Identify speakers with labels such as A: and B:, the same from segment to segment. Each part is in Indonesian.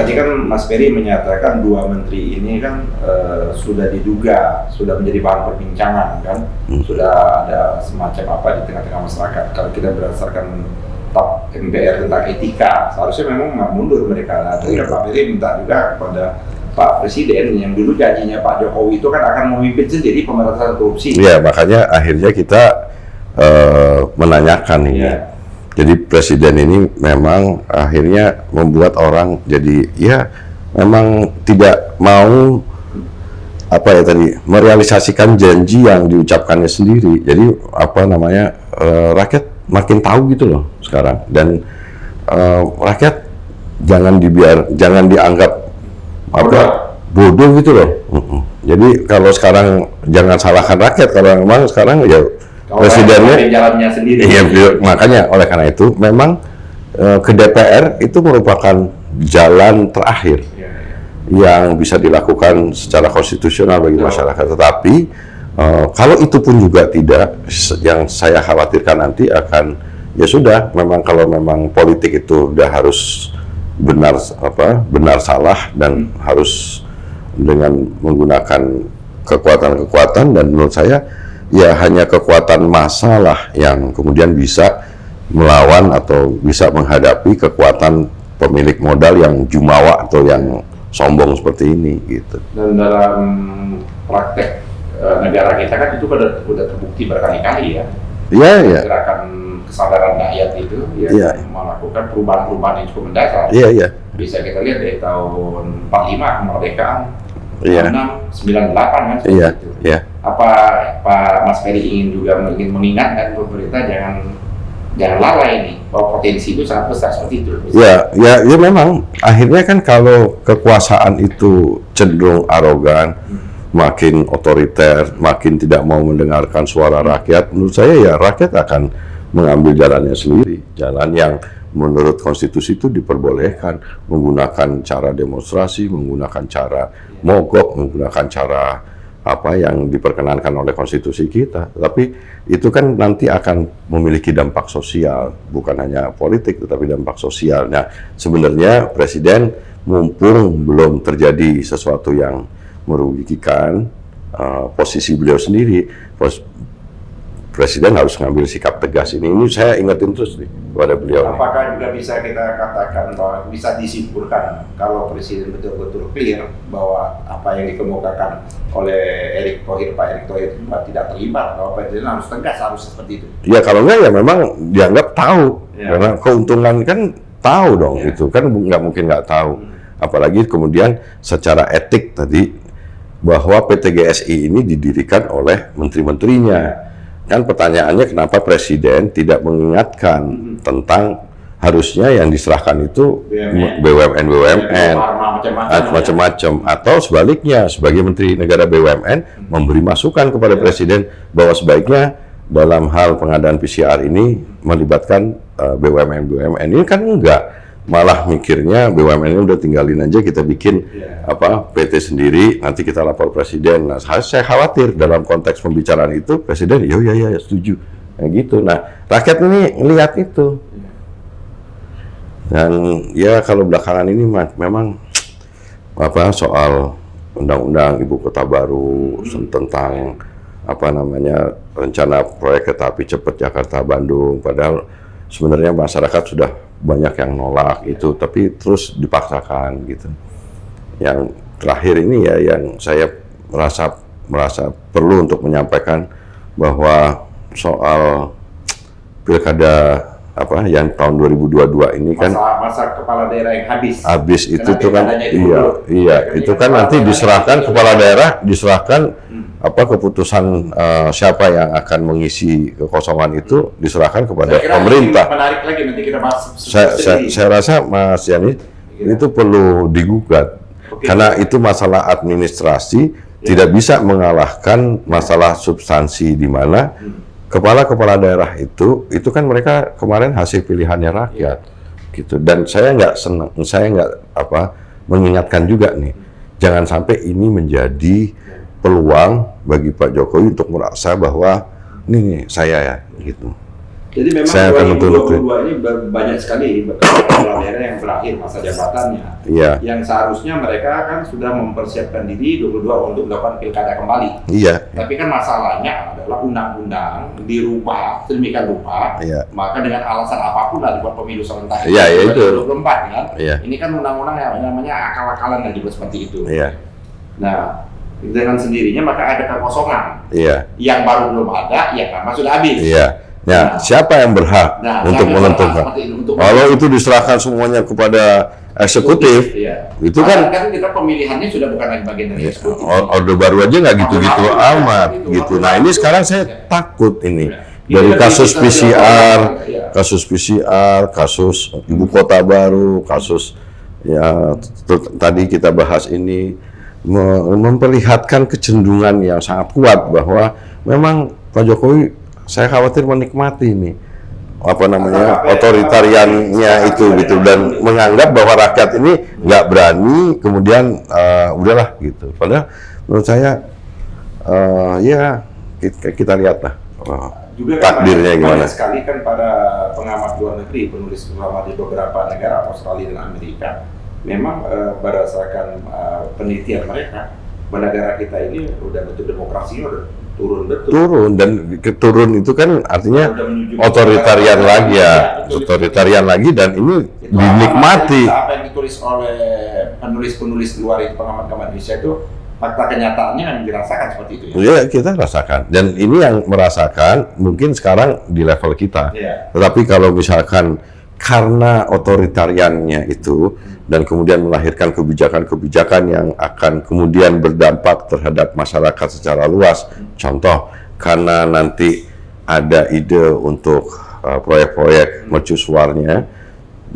A: tadi kan Mas Ferry menyatakan dua menteri ini kan sudah diduga, sudah menjadi bahan perbincangan kan, sudah ada semacam apa di tengah-tengah masyarakat. Kalau kita berdasarkan top MPR tentang etika, seharusnya memang nggak mundur mereka. Nah, tadi kan Pak Ferry minta juga kepada Pak Presiden yang dulu janjinya Pak Jokowi itu kan akan memimpin sendiri pemberantasan korupsi.
B: Iya, makanya akhirnya kita menanyakan ini.
A: Iya.
B: Jadi Presiden ini memang akhirnya membuat orang jadi ya memang tidak mau apa ya tadi merealisasikan janji yang diucapkannya sendiri. Jadi apa namanya rakyat makin tahu gitu loh sekarang, dan rakyat jangan dianggap apa bodoh gitu loh. Jadi kalau sekarang jangan salahkan rakyat kalau memang sekarang ya presidennya
A: jalannya sendiri.
B: Iya, makanya oleh karena itu memang ke DPR itu merupakan jalan terakhir yang bisa dilakukan secara konstitusional bagi masyarakat. Tetapi kalau itu pun juga tidak, yang saya khawatirkan nanti akan ya sudah, memang kalau memang politik itu udah harus benar salah dan harus dengan menggunakan kekuatan-kekuatan, dan menurut saya ya hanya kekuatan massa lah yang kemudian bisa melawan atau bisa menghadapi kekuatan pemilik modal yang jumawa atau yang sombong seperti ini gitu.
A: Dan dalam praktek negara kita kan itu udah terbukti berkali-kali ya.
B: Iya, iya.
A: Gerakan kesadaran rakyat itu ya melakukan perubahan-perubahan yang cukup mendasar.
B: Iya, iya.
A: Bisa kita lihat dari tahun 45 kemerdekaan,
B: Iya.
A: 96, 98 kan seperti
B: Iya,
A: itu.
B: iya.
A: Apa Pak Mas Ferry ingin mengingatkan pemerintah jangan lalai ini bahwa potensi itu sangat besar seperti itu.
B: Ya memang akhirnya kan kalau kekuasaan itu cenderung arogan, makin otoriter, makin tidak mau mendengarkan suara rakyat, menurut saya ya rakyat akan mengambil jalannya sendiri, jalan yang menurut konstitusi itu diperbolehkan, menggunakan cara demonstrasi, menggunakan cara mogok, menggunakan cara apa yang diperkenankan oleh konstitusi kita. Tapi itu kan nanti akan memiliki dampak sosial, bukan hanya politik tetapi dampak sosial. Nah, sebenarnya Presiden mumpung belum terjadi sesuatu yang merugikan posisi beliau sendiri, Presiden harus mengambil sikap tegas ini. Ini saya ingetin terus nih kepada beliau.
A: Apakah juga bisa kita katakan bahwa bisa disimpulkan kalau Presiden betul-betul clear bahwa apa yang dikemukakan oleh Pak Erick Thohir itu tidak terlibat, bahwa Presiden harus tegas, harus seperti itu?
B: Ya kalau enggak ya memang dianggap tahu, karena keuntungan kan tahu dong, itu kan nggak mungkin nggak tahu. Apalagi kemudian secara etik tadi bahwa PT GSI ini didirikan oleh menteri-menterinya. Kan pertanyaannya kenapa Presiden tidak mengingatkan tentang harusnya yang diserahkan itu BUMN macam-macam, atau sebaliknya sebagai Menteri Negara BUMN memberi masukan kepada Presiden bahwa sebaiknya dalam hal pengadaan PCR ini melibatkan BUMN ini kan enggak. Malah mikirnya BUMN ini udah tinggalin aja, kita bikin PT sendiri, nanti kita lapor Presiden. Nah, saya khawatir dalam konteks pembicaraan itu Presiden ya setuju, gitu. Nah, rakyat ini ngelihat itu, dan ya kalau belakangan ini memang soal undang-undang ibu kota baru, tentang rencana proyek kereta api cepat Jakarta Bandung, padahal sebenarnya masyarakat sudah banyak yang nolak itu, tapi terus dipaksakan gitu. Yang terakhir ini ya yang saya merasa perlu untuk menyampaikan bahwa soal pilkada yang tahun 2022 ini kan
A: masa kepala daerah yang habis
B: itu tuh kan itu kan nanti diserahkan kepala daerah, diserahkan keputusan siapa yang akan mengisi kekosongan itu diserahkan kepada pemerintah.
A: Menarik lagi nanti kita bahas.
B: Saya rasa Mas Yani itu perlu digugat, karena itu masalah administrasi, tidak bisa mengalahkan masalah substansi, di mana kepala daerah itu kan mereka kemarin hasil pilihannya rakyat, gitu. Dan saya nggak senang, saya nggak mengingatkan juga nih, jangan sampai ini menjadi peluang bagi Pak Jokowi untuk merasa bahwa ini saya ya, gitu.
A: Jadi memang
B: Saya akan
A: 2022 ini banyak sekali kepala daerah yang berakhir masa jabatannya.
B: Iya.
A: Yang seharusnya mereka kan sudah mempersiapkan diri 2022 untuk melakukan pilkada kembali.
B: Iya.
A: Tapi kan masalahnya adalah undang-undang dirubah sedemikian rupa,
B: Iya.
A: maka dengan alasan apapun lah dibuat pemilu serentak
B: Iya, ya itu.
A: 2024 kan.
B: Iya.
A: Ini kan undang-undang yang namanya akal-akalan dan dibuat seperti itu.
B: Iya.
A: Nah, dengan sendirinya maka ada kekosongan.
B: Iya.
A: Yang baru belum ada, yang lama sudah habis.
B: Iya. Nah, siapa yang berhak untuk menentukan? Kalau itu diserahkan semuanya kepada eksekutif,
A: iya.
B: itu kan
A: kita pemilihannya sudah bukan lagi bagian dari eksekutif.
B: orde baru aja nggak gitu-gitu amat gitu. Nah, ini sekarang saya takut ini dari kasus PCR, kasus ibu kota baru, kasus ya tadi kita bahas ini memperlihatkan kecenderungan yang sangat kuat bahwa memang Pak Jokowi, saya khawatir menikmati ini otoritariannya itu gitu, dan menganggap bahwa rakyat ini nggak berani, kemudian udahlah gitu. Padahal menurut saya ya kita lihatlah
A: juga
B: takdirnya
A: kan
B: gimana.
A: banyak sekali kan para pengamat luar negeri, penulis ulama di beberapa negara Australia dan Amerika, memang berdasarkan penelitian mereka, negara kita ini udah betul demokrasinya udah turun betul. Turun itu kan artinya otoritarian lagi ya, otoritarian lagi, dan ini itu dinikmati. Apa yang ditulis oleh penulis-penulis luar itu, pengamat-pengamat Indonesia itu, fakta kenyataannya yang dirasakan seperti itu ya.
B: Iya, kita rasakan, dan ini yang merasakan mungkin sekarang di level kita.
A: Iya.
B: Tetapi kalau misalkan karena otoritariannya itu dan kemudian melahirkan kebijakan-kebijakan yang akan kemudian berdampak terhadap masyarakat secara luas. Contoh, karena nanti ada ide untuk proyek-proyek mercusuarnya,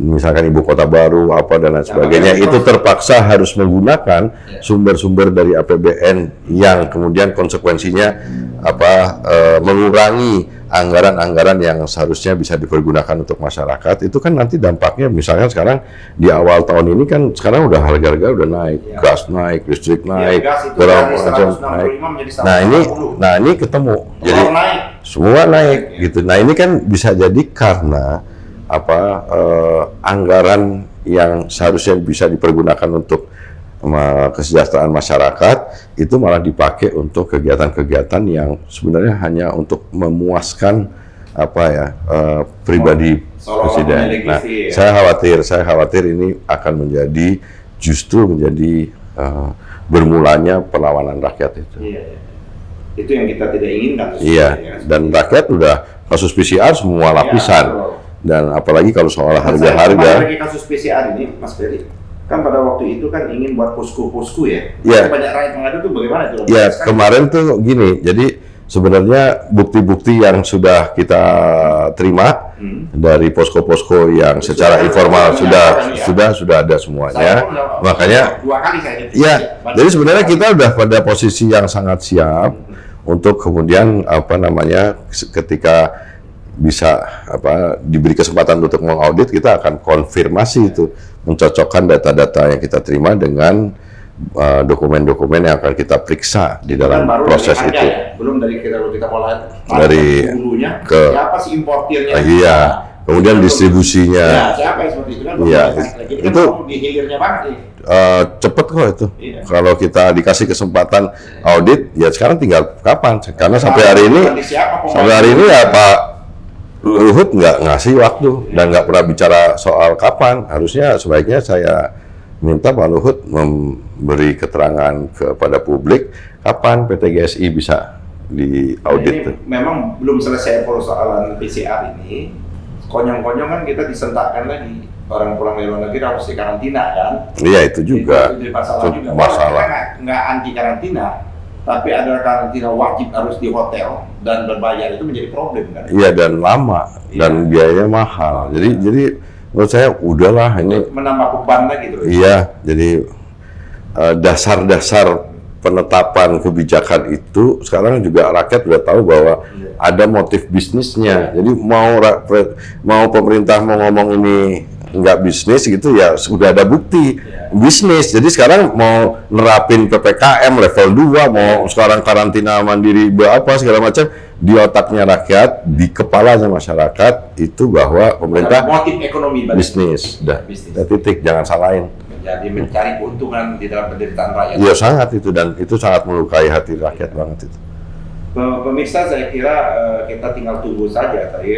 B: misalkan ibu kota baru apa dan lain sebagainya, itu terpaksa harus menggunakan sumber-sumber dari APBN yang kemudian konsekuensinya mengurangi anggaran-anggaran yang seharusnya bisa dipergunakan untuk masyarakat. Itu kan nanti dampaknya, misalnya sekarang di awal tahun ini kan sekarang udah harga-harga udah naik, gas naik, listrik naik, berapa macam naik. Nah ini ketemu, jadi semua naik gitu. Nah ini kan bisa jadi karena anggaran yang seharusnya bisa dipergunakan untuk kesejahteraan masyarakat itu malah dipakai untuk kegiatan-kegiatan yang sebenarnya hanya untuk memuaskan pribadi presiden. Nah, saya khawatir ini akan justru menjadi bermulanya perlawanan rakyat itu.
A: Iya. Itu yang kita tidak inginkan.
B: Iya. Dan rakyat udah kasus PCR semua lapisan. Dan apalagi kalau soal harga-harga.
A: Lagi kasus PCR ini, Mas Ferry, kan pada waktu itu kan ingin buat posko-posko ya.
B: Iya.
A: Banyak rakyat mengadu tuh bagaimana itu?
B: Ya, kemarin tuh gini, jadi sebenarnya bukti-bukti yang sudah kita terima dari posko-posko yang secara informal sudah ada semuanya. Makanya
A: 2 kali saya
B: jadi sebenarnya kita udah pada posisi yang sangat siap untuk kemudian ketika bisa diberi kesempatan untuk mengaudit, kita akan konfirmasi itu, mencocokkan data-data yang kita terima dengan dokumen-dokumen yang akan kita periksa di dalam proses itu.
A: Ya? Belum dari kita mulai
B: dari
A: dulunya,
B: ke
A: siapa sih importirnya?
B: Iya. Kemudian distribusinya.
A: Ya, siapa yang seperti itu kan?
B: Iya.
A: Itu di hilirnya banget nih.
B: Cepet kok itu.
A: Iya.
B: Kalau kita dikasih kesempatan audit, ya sekarang tinggal kapan? Karena sampai hari ini ya Pak Luhut nggak ngasih waktu dan nggak pernah bicara soal kapan. Harusnya sebaiknya saya minta Pak Luhut memberi keterangan kepada publik kapan PT GSI bisa diaudit.
A: Memang belum selesai persoalan PCR ini. Konyong-konyong kan kita disentakkan lagi. Orang pulang dari luar negeri harus dikarantina kan?
B: Iya, itu juga.
A: Itu masalah juga.
B: Masalah.
A: Kita nggak anti karantina, tapi ada karantina wajib harus di hotel dan berbayar, itu menjadi problem kan?
B: Iya, dan lama dan biayanya mahal. Jadi menurut saya udahlah ini
A: menambah beban lagi terus.
B: Iya, jadi dasar-dasar penetapan kebijakan itu sekarang juga rakyat udah tahu bahwa ada motif bisnisnya. Jadi mau pemerintah mau ngomong ini nggak bisnis gitu ya sudah ada bukti bisnis. Jadi sekarang mau nerapin PPKM level 2, mau sekarang karantina mandiri apa segala macam, di otaknya rakyat, di kepalanya masyarakat itu bahwa pemerintah
A: motif ekonomi
B: bisnis, dah titik, jangan salahin.
A: Jadi mencari keuntungan di dalam penderitaan rakyat.
B: Ya sangat itu, dan itu sangat melukai hati rakyat banget itu.
A: Pemirsa, saya kira kita tinggal tunggu saja tadi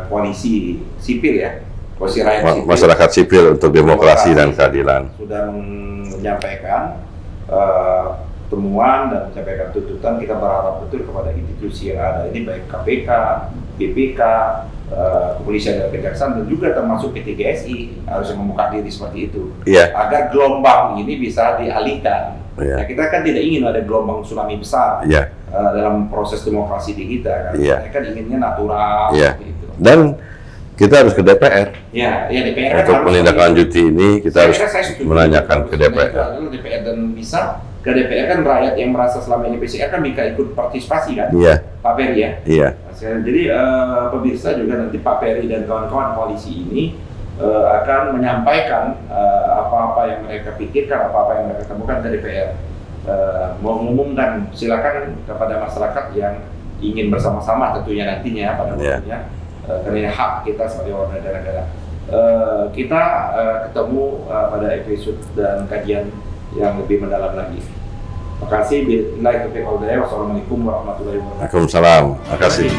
A: koalisi sipil ya, koalisi rakyat sipil,
B: masyarakat sipil untuk demokrasi dan keadilan
A: sudah menyampaikan temuan dan menyampaikan tuntutan. Kita berharap betul kepada institusi yang ada ini, baik KPK, BPK, kepolisian dan kejaksaan, dan juga termasuk P3GSI harus membuka diri seperti itu, agar gelombang ini bisa dialihkan. Ya, kita kan tidak ingin ada gelombang tsunami besar dalam proses demokrasi di kita kan. Kita kan inginnya natural seperti itu. Dan
B: kita harus ke DPR.
A: DPR
B: untuk menindaklanjuti ini kita harus menanyakan ke DPR.
A: DPR dan bisa ke DPR kan rakyat yang merasa selama ini PCR kan bisa ikut partisipasi kan. Pak Peri ya. Jadi pemirsa juga nanti Pak Peri dan kawan-kawan koalisi ini akan menyampaikan apa-apa yang mereka pikirkan, apa-apa yang mereka temukan ke DPR. Mengumumkan, silakan kepada masyarakat yang ingin bersama-sama tentunya nantinya pada waktunya, karena ini hak kita sebagai warga negara. Kita ketemu pada episode dan kajian yang lebih mendalam lagi. Terima kasih. Wassalamualaikum warahmatullahi wabarakatuh.
B: Waalaikumsalam. Terima kasih.